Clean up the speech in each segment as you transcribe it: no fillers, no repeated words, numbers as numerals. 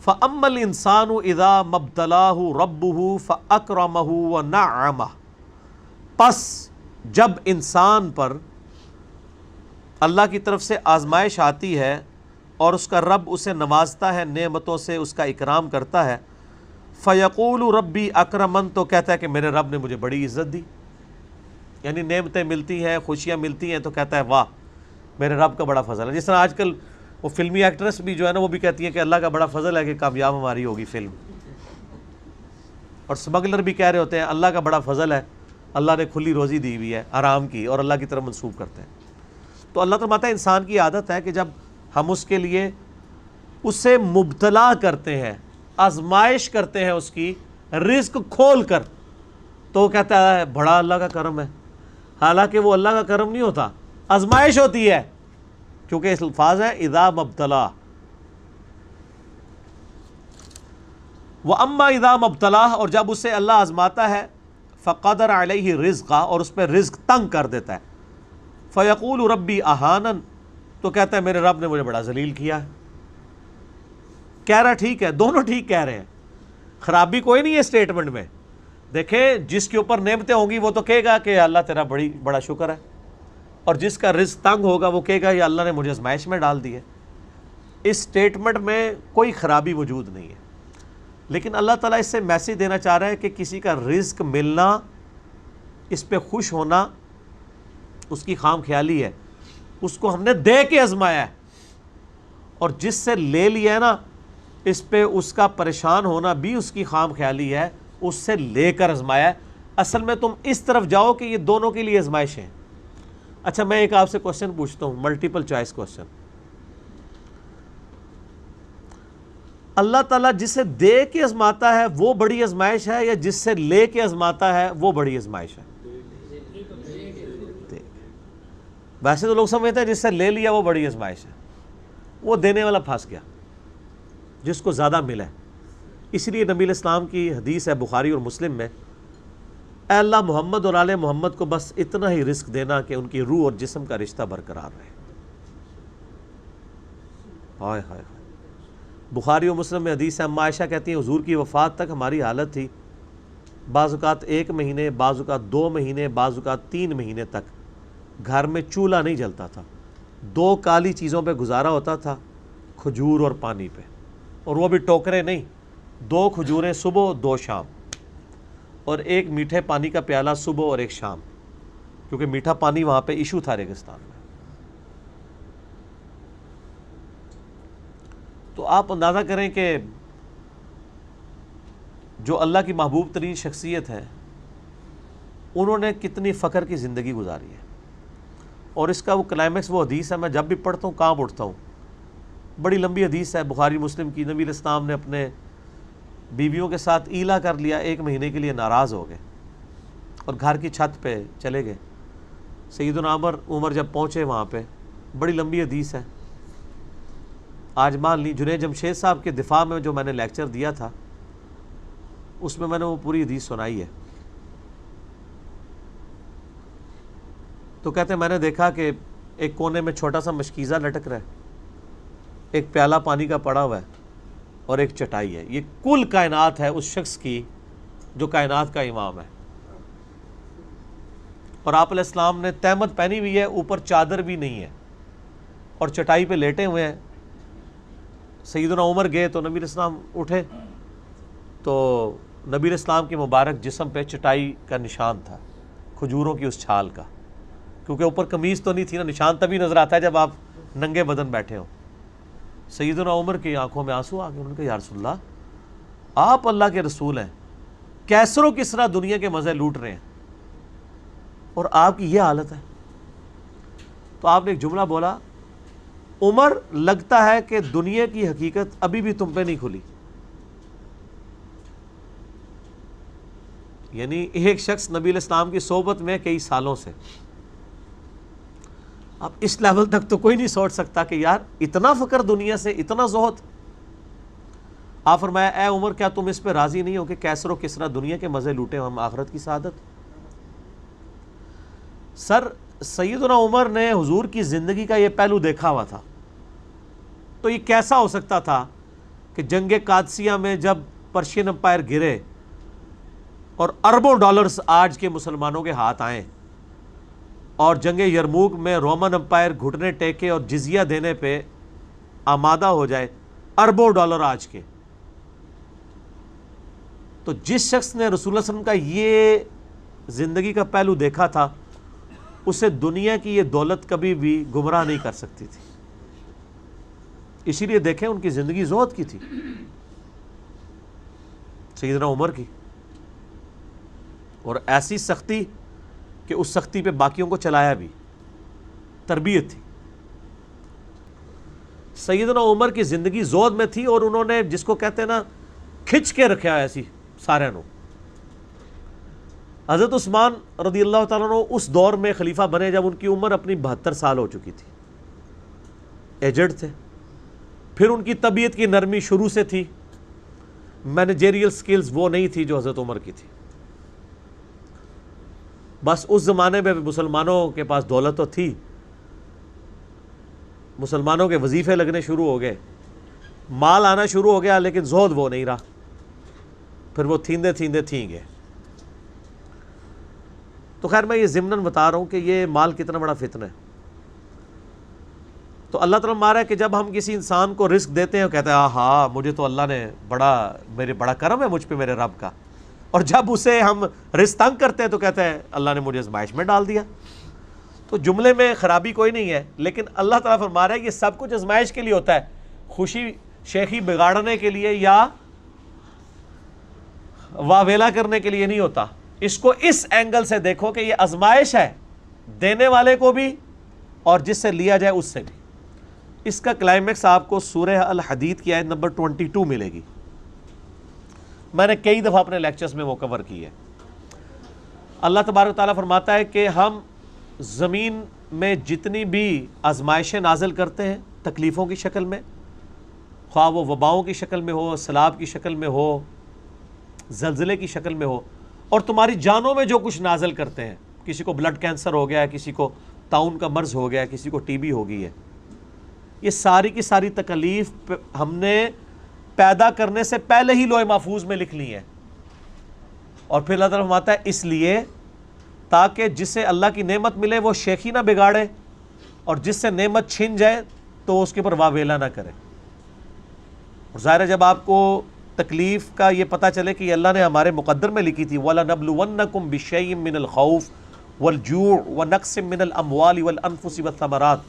فَأَمَّا الْإِنسَانُ إِذَا مَبْتَلَاهُ رَبُّهُ فَأَكْرَمَهُ وَنَعَّمَهُ، پس جب انسان پر اللہ کی طرف سے آزمائش آتی ہے اور اس کا رب اسے نوازتا ہے، نعمتوں سے اس کا اکرام کرتا ہے، فَيَقُولُ رَبِّي أَكْرَمَنِ، تو کہتا ہے کہ میرے رب نے مجھے بڑی عزت دی، یعنی نعمتیں ملتی ہیں، خوشیاں ملتی ہیں، تو کہتا ہے واہ میرے رب کا بڑا فضل ہے۔ جس طرح آج کل وہ فلمی ایکٹریس بھی جو ہے نا وہ بھی کہتی ہیں کہ اللہ کا بڑا فضل ہے کہ کامیاب ہماری ہوگی فلم، اور سمگلر بھی کہہ رہے ہوتے ہیں اللہ کا بڑا فضل ہے، اللہ نے کھلی روزی دی ہوئی ہے حرام کی، اور اللہ کی طرف منسوب کرتے ہیں۔ تو اللہ فرماتا ہے انسان کی عادت ہے کہ جب ہم اس کے لیے اسے مبتلا کرتے ہیں، آزمائش کرتے ہیں اس کی رزق کھول کر، تو وہ کہتا ہے بڑا اللہ کا کرم ہے، حالانکہ وہ اللہ کا کرم نہیں ہوتا، آزمائش ہوتی ہے، کیونکہ اس الفاظ ہے اذا مبتلا۔ وَأَمَّا اذا مبتلا، اور جب اسے اللہ آزماتا ہے، فقدر علیہ رزقا، اور اس پہ رزق تنگ کر دیتا ہے، فیقول ربی اہانن، تو کہتا ہے میرے رب نے مجھے بڑا ذلیل کیا ہے۔ کہہ رہا ٹھیک ہے، دونوں ٹھیک کہہ رہے ہیں، خرابی کوئی نہیں ہے اسٹیٹمنٹ میں۔ دیکھیں جس کے اوپر نعمتیں ہوں گی وہ تو کہے گا کہ اللہ تیرا بڑا شکر ہے، اور جس کا رزق تنگ ہوگا وہ کہے گا یہ اللہ نے مجھے آزمائش میں ڈال دی ہے۔ اس سٹیٹمنٹ میں کوئی خرابی موجود نہیں ہے، لیکن اللہ تعالیٰ اس سے میسیج دینا چاہ رہا ہے کہ کسی کا رزق ملنا، اس پہ خوش ہونا اس کی خام خیالی ہے، اس کو ہم نے دے کے آزمایا ہے، اور جس سے لے لیا ہے نا اس پہ اس کا پریشان ہونا بھی اس کی خام خیالی ہے، اس سے لے کر آزمایا ہے۔ اصل میں تم اس طرف جاؤ کہ یہ دونوں کے لیے آزمائش ہیں۔ اچھا میں ایک آپ سے کوشچن پوچھتا ہوں، ملٹیپل چوائس کوشچن، اللہ تعالیٰ جسے دے کے آزماتا ہے وہ بڑی آزمائش ہے، یا جس سے لے کے آزماتا ہے وہ بڑی آزمائش ہے؟ ویسے تو لوگ سمجھتے ہیں جس سے لے لیا وہ بڑی آزمائش ہے، وہ دینے والا پھنس گیا جس کو زیادہ ملا ہے۔ اس لیے نبی علیہ السلام کی حدیث ہے بخاری اور مسلم میں، اے اللہ محمد اور آل محمد کو بس اتنا ہی رزق دینا کہ ان کی روح اور جسم کا رشتہ برقرار رہے۔ ہائے ہائے ہائے، بخاری و مسلم میں حدیث ہے، اما عائشہ کہتی ہیں حضور کی وفات تک ہماری حالت تھی، بعض اوقات 1 مہینے، بعض اوقات 2 مہینے، بعض اوقات 3 مہینے تک گھر میں چولہا نہیں جلتا تھا، 2 کالی چیزوں پہ گزارا ہوتا تھا، کھجور اور پانی پہ، اور وہ بھی ٹوکرے نہیں، 2 کھجوریں صبح 2 شام، اور 1 میٹھے پانی کا پیالہ صبح اور 1 شام، کیونکہ میٹھا پانی وہاں پہ ایشو تھا ریگستان میں۔ تو آپ اندازہ کریں کہ جو اللہ کی محبوب ترین شخصیت ہے انہوں نے کتنی فقر کی زندگی گزاری ہے، اور اس کا وہ کلائمیکس وہ حدیث ہے، میں جب بھی پڑھتا ہوں کانپ اٹھتا ہوں، بڑی لمبی حدیث ہے بخاری مسلم کی، نبی علیہ السلام نے اپنے بیویوں کے ساتھ ایلا کر لیا، 1 مہینے کے لیے ناراض ہو گئے اور گھر کی چھت پہ چلے گئے۔ سیدنا عمر جب پہنچے وہاں پہ، بڑی لمبی حدیث ہے، آج مان لی جنید جمشید صاحب کے دفاع میں جو میں نے لیکچر دیا تھا اس میں نے وہ پوری حدیث سنائی ہے۔ تو کہتے ہیں میں نے دیکھا کہ ایک کونے میں چھوٹا سا مشکیزہ لٹک رہا ہے، ایک پیالہ پانی کا پڑا ہوا ہے، اور ایک چٹائی ہے، یہ کل کائنات ہے اس شخص کی جو کائنات کا امام ہے، اور آپ علیہ السلام نے تہمت پہنی ہوئی ہے، اوپر چادر بھی نہیں ہے، اور چٹائی پہ لیٹے ہوئے ہیں۔ سیدنا عمر گئے تو نبی علیہ السلام اٹھے تو نبی علیہ السلام کے مبارک جسم پہ چٹائی کا نشان تھا، کھجوروں کی اس چھال کا، کیونکہ اوپر قمیض تو نہیں تھی نا، نشان تبھی نظر آتا ہے جب آپ ننگے بدن بیٹھے ہو۔ سیدنا عمر کی آنکھوں میں آنسو آ گئے، انہوں نے کہا یا رسول اللہ آپ اللہ کے رسول ہیں، کیسر و کسرا دنیا کے مزے لوٹ رہے ہیں اور آپ کی یہ حالت ہے۔ تو آپ نے ایک جملہ بولا، عمر لگتا ہے کہ دنیا کی حقیقت ابھی بھی تم پہ نہیں کھلی۔ یعنی ایک شخص نبی علیہ السلام کی صحبت میں کئی سالوں سے، اب اس لیول تک تو کوئی نہیں سوچ سکتا کہ یار اتنا فقر دنیا سے، اتنا زہد۔ آپ فرمایا اے عمر کیا تم اس پہ راضی نہیں ہو کہ کیسر و کسرا دنیا کے مزے لوٹے ہم آخرت کی سعادت؟ سر سیدنا عمر نے حضور کی زندگی کا یہ پہلو دیکھا ہوا تھا، تو یہ کیسا ہو سکتا تھا کہ جنگ قادسیہ میں جب پرشین امپائر گرے اور اربوں ڈالرز آج کے مسلمانوں کے ہاتھ آئیں اور جنگ یرموک میں رومن امپائر گھٹنے ٹیکے اور جزیہ دینے پہ آمادہ ہو جائے، اربوں ڈالر آج کے، تو جس شخص نے رسول اللہ صلی اللہ علیہ وسلم کا یہ زندگی کا پہلو دیکھا تھا، اسے دنیا کی یہ دولت کبھی بھی گمراہ نہیں کر سکتی تھی۔ اسی لیے دیکھیں ان کی زندگی زہد کی تھی، سیدنا عمر کی، اور ایسی سختی کہ اس سختی پہ باقیوں کو چلایا بھی، تربیت تھی۔ سیدنا عمر کی زندگی زہد میں تھی، اور انہوں نے جس کو کہتے ہیں نا کھچ کے رکھا ایسی سارے نو۔ حضرت عثمان رضی اللہ تعالیٰ عنہ اس دور میں خلیفہ بنے جب ان کی عمر اپنی 72 سال ہو چکی تھی، ایجڈ تھے۔ پھر ان کی طبیعت کی نرمی شروع سے تھی، مینیجریل سکلز وہ نہیں تھی جو حضرت عمر کی تھی۔ بس اس زمانے میں مسلمانوں کے پاس دولت تو تھی، مسلمانوں کے وظیفے لگنے شروع ہو گئے، مال آنا شروع ہو گیا، لیکن زہد وہ نہیں رہا، پھر وہ تھیندے تھیندے تھیں گے۔ تو خیر میں یہ ضمناً بتا رہا ہوں کہ یہ مال کتنا بڑا فتنہ ہے۔ تو اللہ تعالیٰ مارا ہے کہ جب ہم کسی انسان کو رزق دیتے ہیں وہ کہتا ہے ہاں مجھے تو اللہ نے بڑا کرم ہے مجھ پہ میرے رب کا، اور جب اسے ہم رزق تنگ کرتے ہیں تو کہتا ہے اللہ نے مجھے آزمائش میں ڈال دیا۔ تو جملے میں خرابی کوئی نہیں ہے، لیکن اللہ تعالیٰ فرما رہا ہے یہ سب کچھ آزمائش کے لیے ہوتا ہے، خوشی شیخی بگاڑنے کے لیے یا واویلا کرنے کے لیے نہیں ہوتا۔ اس کو اس اینگل سے دیکھو کہ یہ آزمائش ہے، دینے والے کو بھی اور جس سے لیا جائے اس سے بھی۔ اس کا کلائمیکس آپ کو سورہ الحدید کی آیت نمبر 22 ملے گی، میں نے کئی دفعہ اپنے لیکچرز میں وہ کور کی ہے۔ اللہ تبارک و تعالیٰ فرماتا ہے کہ ہم زمین میں جتنی بھی آزمائشیں نازل کرتے ہیں تکلیفوں کی شکل میں، خواہ وہ وباؤں کی شکل میں ہو، سیلاب کی شکل میں ہو، زلزلے کی شکل میں ہو، اور تمہاری جانوں میں جو کچھ نازل کرتے ہیں، کسی کو بلڈ کینسر ہو گیا ہے، کسی کو طاعون کا مرض ہو گیا ہے، کسی کو ٹی بی ہو گئی ہے، یہ ساری کی ساری تکلیف ہم نے پیدا کرنے سے پہلے ہی لوح محفوظ میں لکھ لی ہے۔ اور پھر اللہ تعالیٰ فرماتا ہے اس لیے تاکہ جسے اللہ کی نعمت ملے وہ شیخی نہ بگاڑے، اور جس سے نعمت چھن جائے تو اس کے اوپر واویلا نہ کرے۔ اور ظاہر ہے جب آپ کو تکلیف کا یہ پتہ چلے کہ اللہ نے ہمارے مقدر میں لکھی تھی وَلَنَبْلُوَنَّكُمْ بِشَيْءٍ مِّنَ الْخَوْفِ وَالْجُوعِ وَنَقْصٍ مِّنَ الْأَمْوَالِ وَالْأَنفُسِ وَالثَّمَرَاتِ،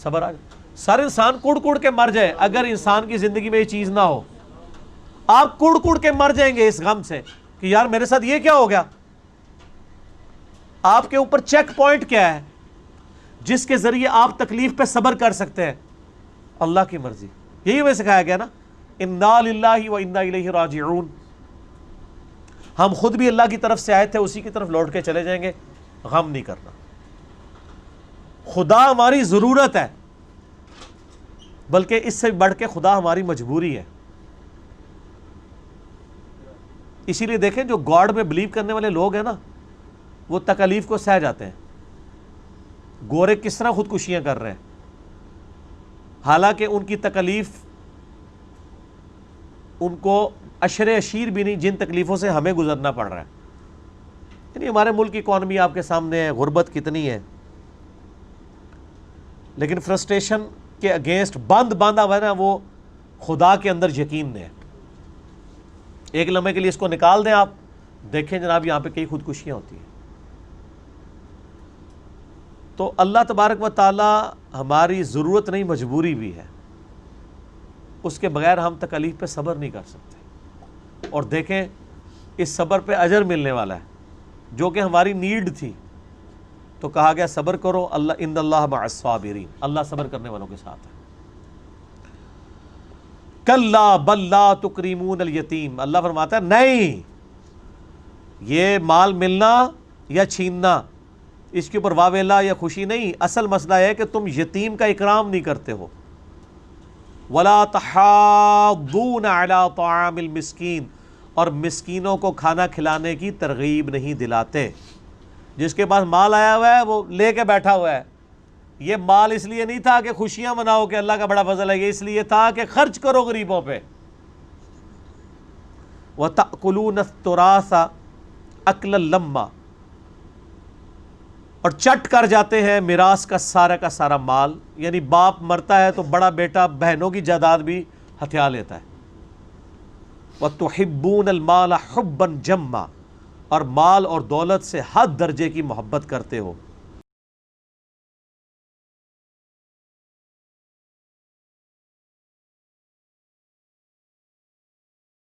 صبر آ جائے، سارے انسان کڑ کڑ کے مر جائے اگر انسان کی زندگی میں یہ چیز نہ ہو، آپ کڑ کڑ کے مر جائیں گے اس غم سے کہ یار میرے ساتھ یہ کیا ہو گیا۔ آپ کے اوپر چیک پوائنٹ کیا ہے جس کے ذریعے آپ تکلیف پہ صبر کر سکتے ہیں؟ اللہ کی مرضی۔ یہی ہمیں سکھایا گیا نا، اِنَّا لِلَّهِ وَإِنَّا إِلَيْهِ رَاجِعُونَ، ہم خود بھی اللہ کی طرف سے آئے تھے، اسی کی طرف لوٹ کے چلے جائیں گے، غم نہیں کرنا۔ خدا ہماری ضرورت ہے، بلکہ اس سے بڑھ کے خدا ہماری مجبوری ہے۔ اسی لیے دیکھیں جو گاڈ میں بلیو کرنے والے لوگ ہیں نا، وہ تکلیف کو سہ جاتے ہیں۔ گورے کس طرح خودکشیاں کر رہے ہیں، حالانکہ ان کی تکلیف ان کو عشر عشیر بھی نہیں جن تکلیفوں سے ہمیں گزرنا پڑ رہا ہے۔ یعنی ہمارے ملک کی اکانومی آپ کے سامنے ہے، غربت کتنی ہے، لیکن فرسٹریشن کے اگینسٹ باندھا ہوا ہے نا وہ خدا کے اندر یقین نے ہے۔ ایک لمحے کے لیے اس کو نکال دیں، آپ دیکھیں جناب یہاں پہ کئی خودکشیاں ہوتی ہیں۔ تو اللہ تبارک و تعالی ہماری ضرورت نہیں مجبوری بھی ہے، اس کے بغیر ہم تکلیف پہ صبر نہیں کر سکتے۔ اور دیکھیں اس صبر پہ اجر ملنے والا ہے، جو کہ ہماری نیڈ تھی، تو کہا گیا صبر کرو، اللہ ان اللہ مع الصابرین، اللہ صبر کرنے والوں کے ساتھ ہے۔ کلا بل لا تکریمون الیتیم، اللہ فرماتا ہے نہیں، یہ مال ملنا یا چھیننا اس کے اوپر واویلا یا خوشی نہیں، اصل مسئلہ ہے کہ تم یتیم کا اکرام نہیں کرتے ہو۔ ولا تحاضون علی طعام المسکین، اور مسکینوں کو کھانا کھلانے کی ترغیب نہیں دلاتے۔ جس کے پاس مال آیا ہوا ہے وہ لے کے بیٹھا ہوا ہے، یہ مال اس لیے نہیں تھا کہ خوشیاں مناؤ کہ اللہ کا بڑا فضل ہے، یہ اس لیے تھا کہ خرچ کرو غریبوں پہ۔ وَتَأْكُلُونَ التُّرَاثَ أَكْلًا لَمًّا، اور چٹ کر جاتے ہیں میراث کا سارا مال، یعنی باپ مرتا ہے تو بڑا بیٹا بہنوں کی جائیداد بھی ہتھیا لیتا ہے۔ وَتُحِبُّونَ الْمَالَ حُبًّا جَمًّا، اور مال اور دولت سے حد درجے کی محبت کرتے ہو۔